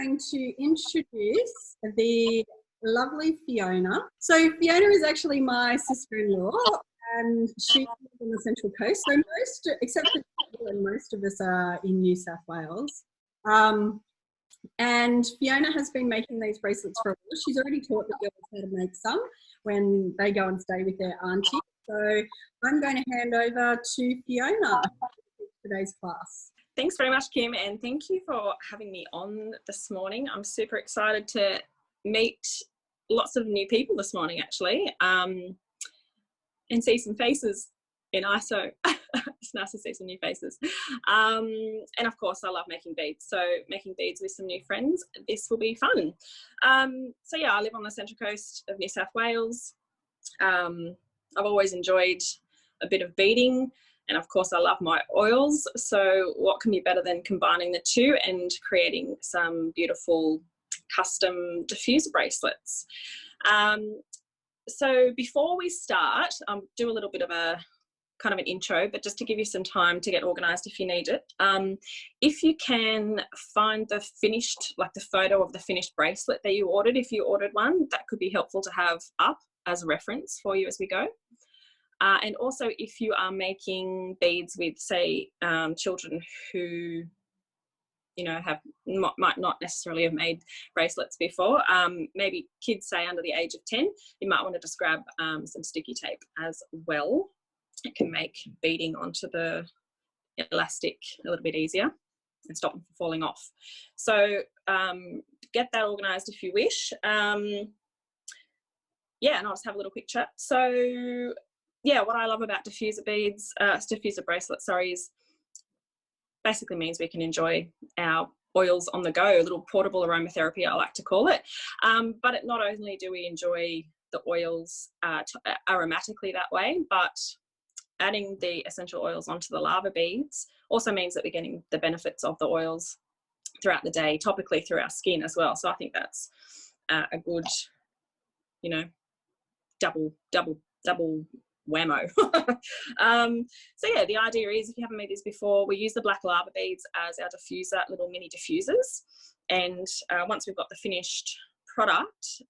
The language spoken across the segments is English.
going to introduce the lovely Fiona. So Fiona is actually my sister-in-law, and she lives on the Central Coast. So except for most of us are in New South Wales. And Fiona has been making these bracelets for a while. She's already taught the girls how to make some when they go and stay with their auntie. So I'm going to hand over to Fiona for today's class. Thanks very much, Kim, and thank you for having me on this morning. I'm super excited to meet lots of new people this morning, actually, and see some faces in ISO. It's nice to see some new faces. And of course, I love making beads. So making beads with some new friends, this will be fun. So yeah, I live on the Central Coast of New South Wales. I've always enjoyed a bit of beading. And of course, I love my oils. So what can be better than combining the two and creating some beautiful custom diffuser bracelets? So before we start, I'll do a little bit of a kind of an intro, but just to give you some time to get organized if you need it. If you can find the finished, like the photo of the finished bracelet that you ordered, if you ordered one, that could be helpful to have up as a reference for you as we go. And also if you are making beads with, say, children who, you know, might not necessarily have made bracelets before, maybe kids, say, under the age of 10, you might want to just grab some sticky tape as well. It can make beading onto the elastic a little bit easier and stop them from falling off. So get that organised if you wish. Yeah, and I'll just have a little quick chat. So yeah, what I love about diffuser beads, diffuser bracelets, sorry, is basically means we can enjoy our oils on the go, a little portable aromatherapy, I like to call it. But not only do we enjoy the oils aromatically that way, but adding the essential oils onto the lava beads also means that we're getting the benefits of the oils throughout the day, topically through our skin as well. So I think that's a good, you know, double whammo. So yeah, the idea is, if you haven't made this before, we use the black lava beads as our diffuser, little mini diffusers. And once we've got the finished product,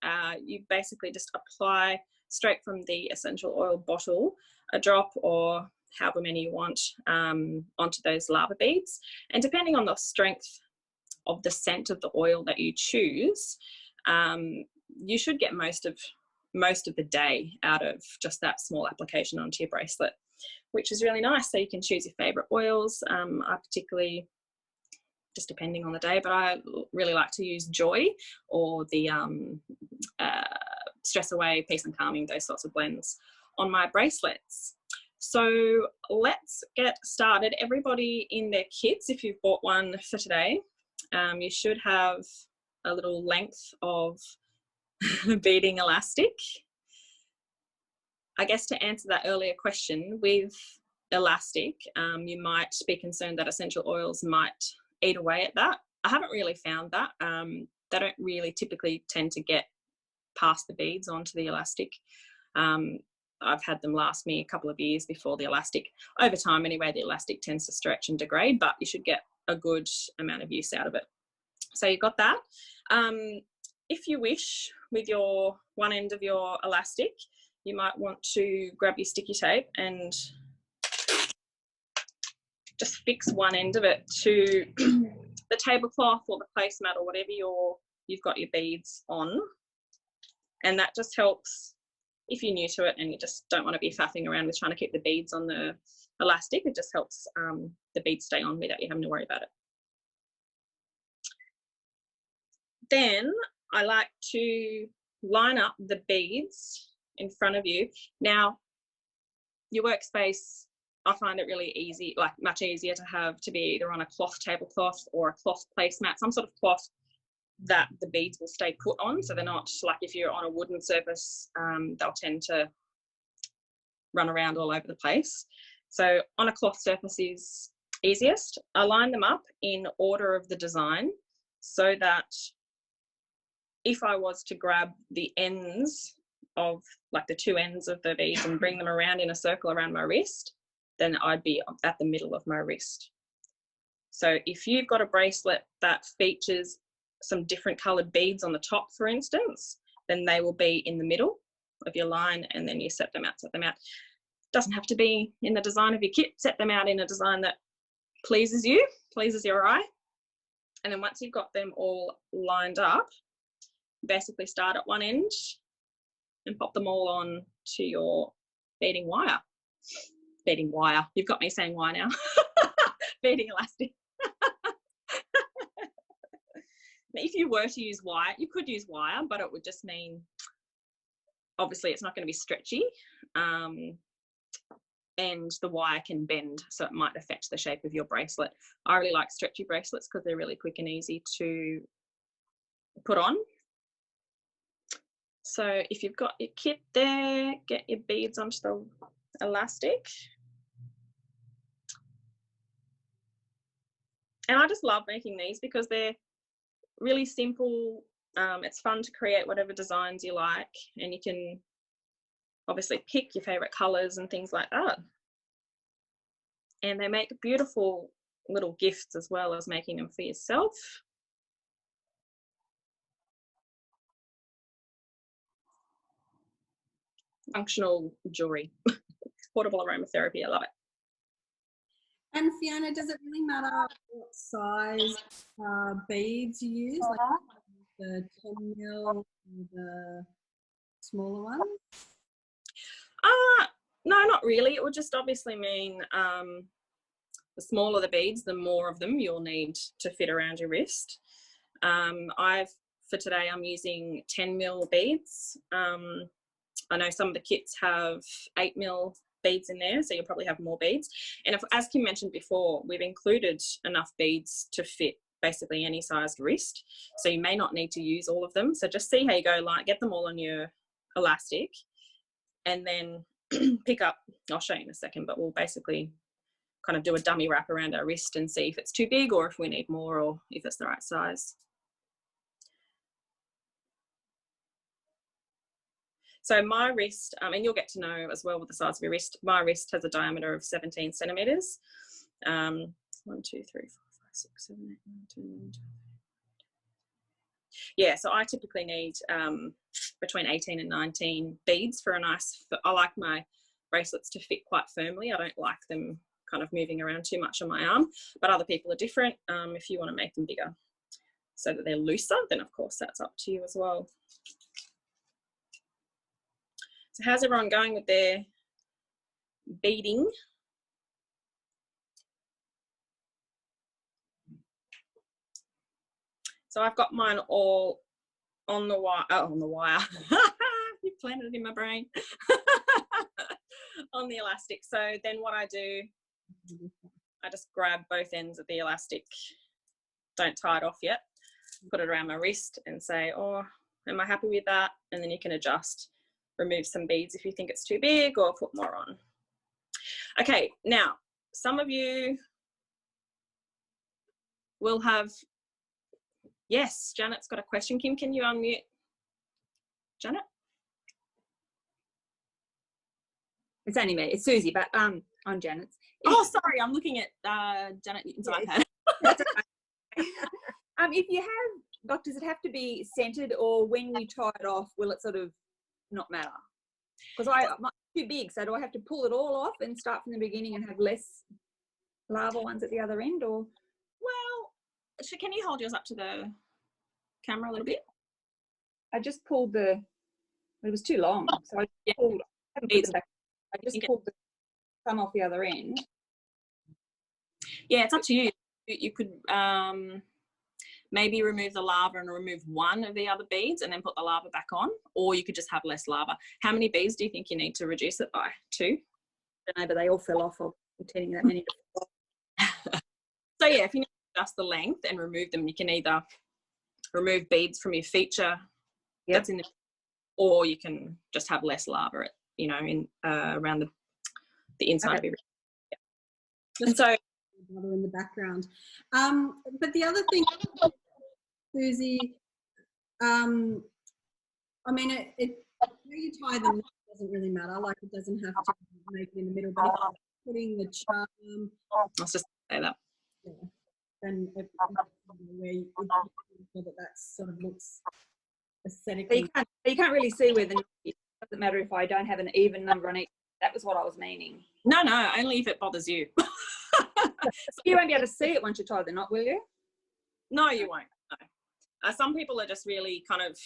you basically just apply straight from the essential oil bottle a drop, or however many you want, onto those lava beads. And depending on the strength of the scent of the oil that you choose, you should get most of the day out of just that small application onto your bracelet, which is really nice. So you can choose your favorite oils. I particularly, just depending on the day, but I really like to use Joy or the Stress Away, Peace and Calming, those sorts of blends on my bracelets. So let's get started. Everybody in their kits, if you've bought one for today, you should have a little length of beading elastic. I guess to answer that earlier question, with elastic, you might be concerned that essential oils might eat away at that. I haven't really found that. They don't really typically tend to get past the beads onto the elastic. I've had them last me a couple of years before the elastic. Over time anyway, the elastic tends to stretch and degrade, but you should get a good amount of use out of it. So you've got that. If you wish, with your one end of your elastic, you might want to grab your sticky tape and just fix one end of it to the tablecloth or the placemat or whatever you've got your beads on. And that just helps, if you're new to it and you just don't want to be faffing around with trying to keep the beads on the elastic, it just helps the beads stay on without you having to worry about it. Then I like to line up the beads in front of you. Now, your workspace, I find it really easy, like much easier to be either on a cloth tablecloth or a cloth placemat, some sort of cloth that the beads will stay put on. So they're not, like if you're on a wooden surface, they'll tend to run around all over the place. So on a cloth surface is easiest. I line them up in order of the design so that if I was to grab the ends of, like the two ends of the beads and bring them around in a circle around my wrist, then I'd be at the middle of my wrist. So if you've got a bracelet that features some different coloured beads on the top, for instance, then they will be in the middle of your line, and then you set them out. Doesn't have to be in the design of your kit. Set them out in a design that pleases you, pleases your eye. And then once you've got them all lined up, basically start at one end and pop them all on to your beading wire. Beading wire. You've got me saying wire now. Beading elastic. If you were to use wire, you could use wire, but it would just mean, obviously, it's not going to be stretchy. And the wire can bend, so it might affect the shape of your bracelet. I really like stretchy bracelets because they're really quick and easy to put on. So if you've got your kit there, get your beads onto the elastic. And I just love making these because they're really simple. It's fun to create whatever designs you like, and you can obviously pick your favorite colors and things like that. And they make beautiful little gifts as well as making them for yourself. Functional jewelry. Portable aromatherapy, I love it. And Fiona, does it really matter what size beads you use, like the 10 mil or the smaller ones? No, not really. It would just obviously mean the smaller the beads, the more of them you'll need to fit around your wrist. For today, I'm using 10 mil beads. I know some of the kits have 8 mil beads in there, so you'll probably have more beads. And as Kim mentioned before, we've included enough beads to fit basically any sized wrist. So you may not need to use all of them. So just see how you go, like get them all on your elastic, and then pick up, I'll show you in a second, but we'll basically kind of do a dummy wrap around our wrist and see if it's too big or if we need more or if it's the right size. So my wrist, and you'll get to know as well with the size of your wrist, my wrist has a diameter of 17 centimetres. 1, 2, 3, 4, 5, 6, 7, 8, 9, 10, 11, 12. Yeah, so I typically need between 18 and 19 beads for a nice, I like my bracelets to fit quite firmly. I don't like them kind of moving around too much on my arm, but other people are different. If you want to make them bigger so that they're looser, then of course that's up to you as well. So how's everyone going with their beading? So I've got mine all on the wire. Oh, on the wire. You planted it in my brain. On the elastic. So then what I do, I just grab both ends of the elastic. Don't tie it off yet. Put it around my wrist and say, oh, am I happy with that? And then you can adjust. Remove some beads if you think it's too big, or put more on. Okay, now some of you will have, yes, Janet's got a question. Kim, can you unmute Janet? It's only me, it's Susie, but I'm Janet. Oh, sorry, I'm looking at Janet Newton's iPad. If you have, does it have to be centered, or when you tie it off, will it sort of not matter? Because mine's too big, so do I have to pull it all off and start from the beginning and have less lava ones at the other end? Or well, can you hold yours up to the camera a little bit? I just pulled it was too long, so I pulled some off the other end. Yeah, it's up to you. You could maybe remove the lava and remove one of the other beads and then put the lava back on, or you could just have less lava. How many beads do you think you need to reduce it by? 2? I don't know, but they all fell off. I'm pretending that many. So yeah, if you need to adjust the length and remove them, you can either remove beads from your feature that's in the, or you can just have less lava, you know, in around the inside of your. Yeah. And so in the background. But the other thing, Susie, I mean, where you tie them doesn't really matter. Like, it doesn't have to make it in the middle. But if you're putting the charm, let's just say that. Yeah, then where you feel that sort of looks So aesthetically. you can't really see where the knot is. It doesn't matter if I don't have an even number on each. That was what I was meaning. No, only if it bothers you. You won't be able to see it once you tie the knot, will you? No, you won't. No. Some people are just really kind of,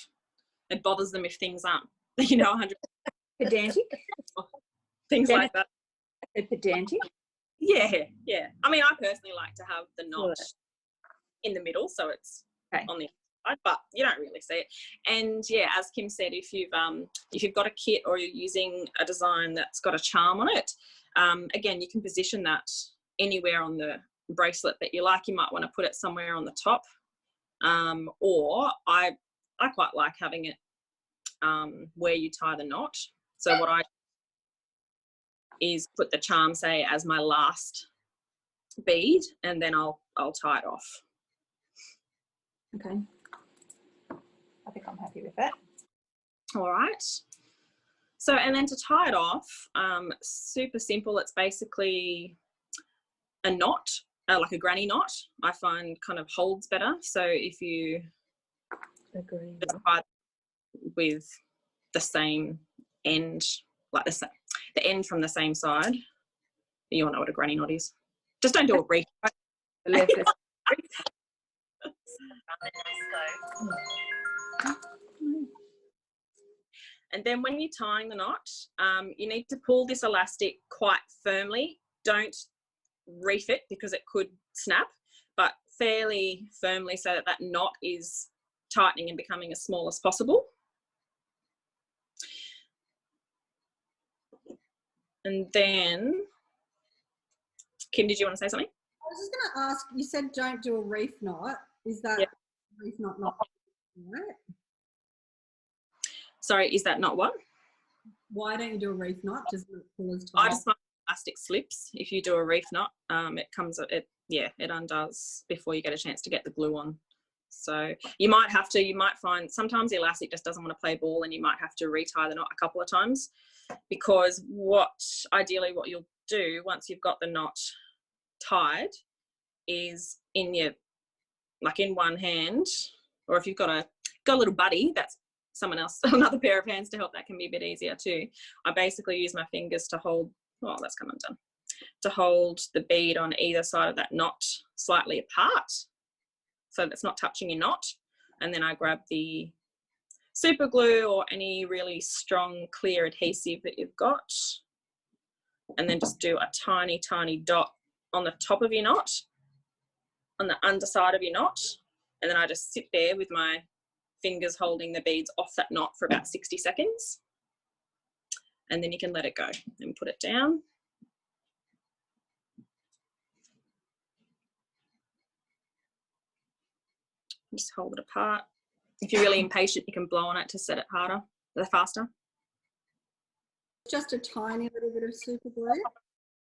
it bothers them if things aren't, 100 Pedantic. things like that. Pedantic. Yeah. I mean, I personally like to have the knot in the middle, so it's on the side, but you don't really see it. And yeah, as Kim said, if you've got a kit or you're using a design that's got a charm on it, again, you can position that anywhere on the bracelet that you like. You might want to put it somewhere on the top, or I quite like having it where you tie the knot. So what I is put the charm, say, as my last bead, and then I'll tie it off. Okay. I think I'm happy with that. All right. So, and then to tie it off, super simple. It's basically a knot, like a granny knot. I find kind of holds better. So if you just tie with the same end, like the end from the same side, you all know what a granny knot is. Just don't do a reef. And then when you're tying the knot, you need to pull this elastic quite firmly. Don't reef it because it could snap, but fairly firmly so that that knot is tightening and becoming as small as possible. And then, Kim, did you want to say something? I was just going to ask, you said don't do a reef knot. Is that reef knot not right? Sorry, is that not what? Why don't you do a reef knot? Does it pull as I tight? just find elastic slips. If you do a reef knot, it undoes before you get a chance to get the glue on. So you might find sometimes the elastic just doesn't want to play ball, and you might have to retie the knot a couple of times, because ideally what you'll do once you've got the knot tied is in one hand, or if you've got a little buddy that's someone else, another pair of hands to help, that can be a bit easier too. I basically use my fingers to hold, that's come undone, to hold the bead on either side of that knot slightly apart so that it's not touching your knot. And then I grab the super glue or any really strong clear adhesive that you've got, and then just do a tiny, tiny dot on the top of your knot, on the underside of your knot. And then I just sit there with my fingers holding the beads off that knot for about 60 seconds. And then you can let it go and put it down. Just hold it apart. If you're really impatient, you can blow on it to set it harder, faster. Just a tiny little bit of super glue?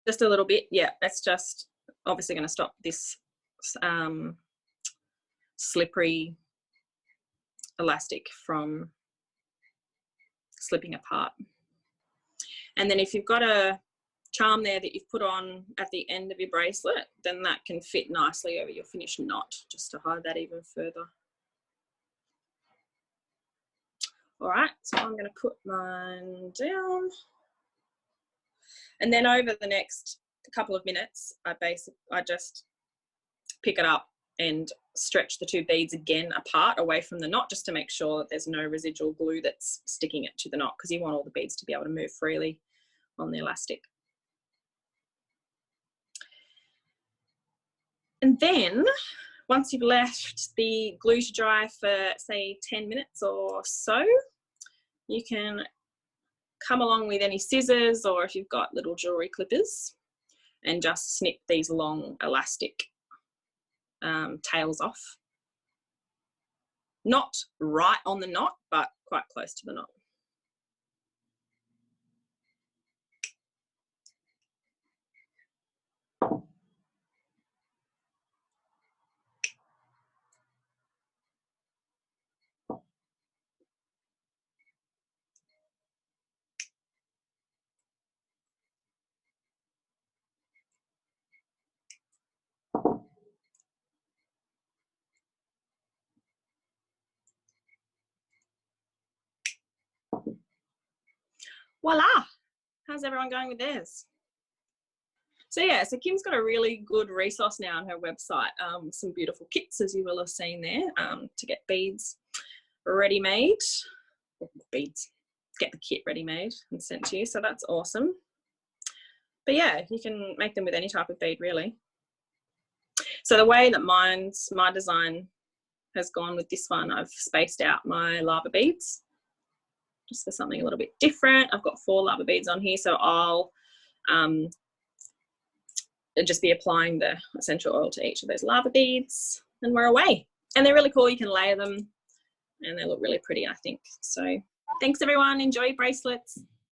Just a little bit, yeah. That's just obviously going to stop this slippery elastic from slipping apart. And then if you've got a charm there that you've put on at the end of your bracelet, then that can fit nicely over your finished knot, just to hide that even further. All right, so I'm going to put mine down. And then over the next couple of minutes, I just pick it up and stretch the two beads again apart away from the knot, just to make sure that there's no residual glue that's sticking it to the knot, because you want all the beads to be able to move freely on the elastic. And then once you've left the glue to dry for say 10 minutes or so, you can come along with any scissors, or if you've got little jewelry clippers, and just snip these long elastic tails off. Not right on the knot, but quite close to the knot. voila. How's everyone going with theirs? So yeah, so Kim's got a really good resource now on her website, some beautiful kits, as you will have seen there, to get beads ready-made. Beads, get the kit ready-made and sent to you, so that's awesome. But yeah, you can make them with any type of bead, really. So the way that my design has gone with this one, I've spaced out my lava beads just for something a little bit different. I've got 4 lava beads on here, so I'll just be applying the essential oil to each of those lava beads, and we're away. And they're really cool. You can layer them and they look really pretty, I think. So thanks everyone. Enjoy bracelets.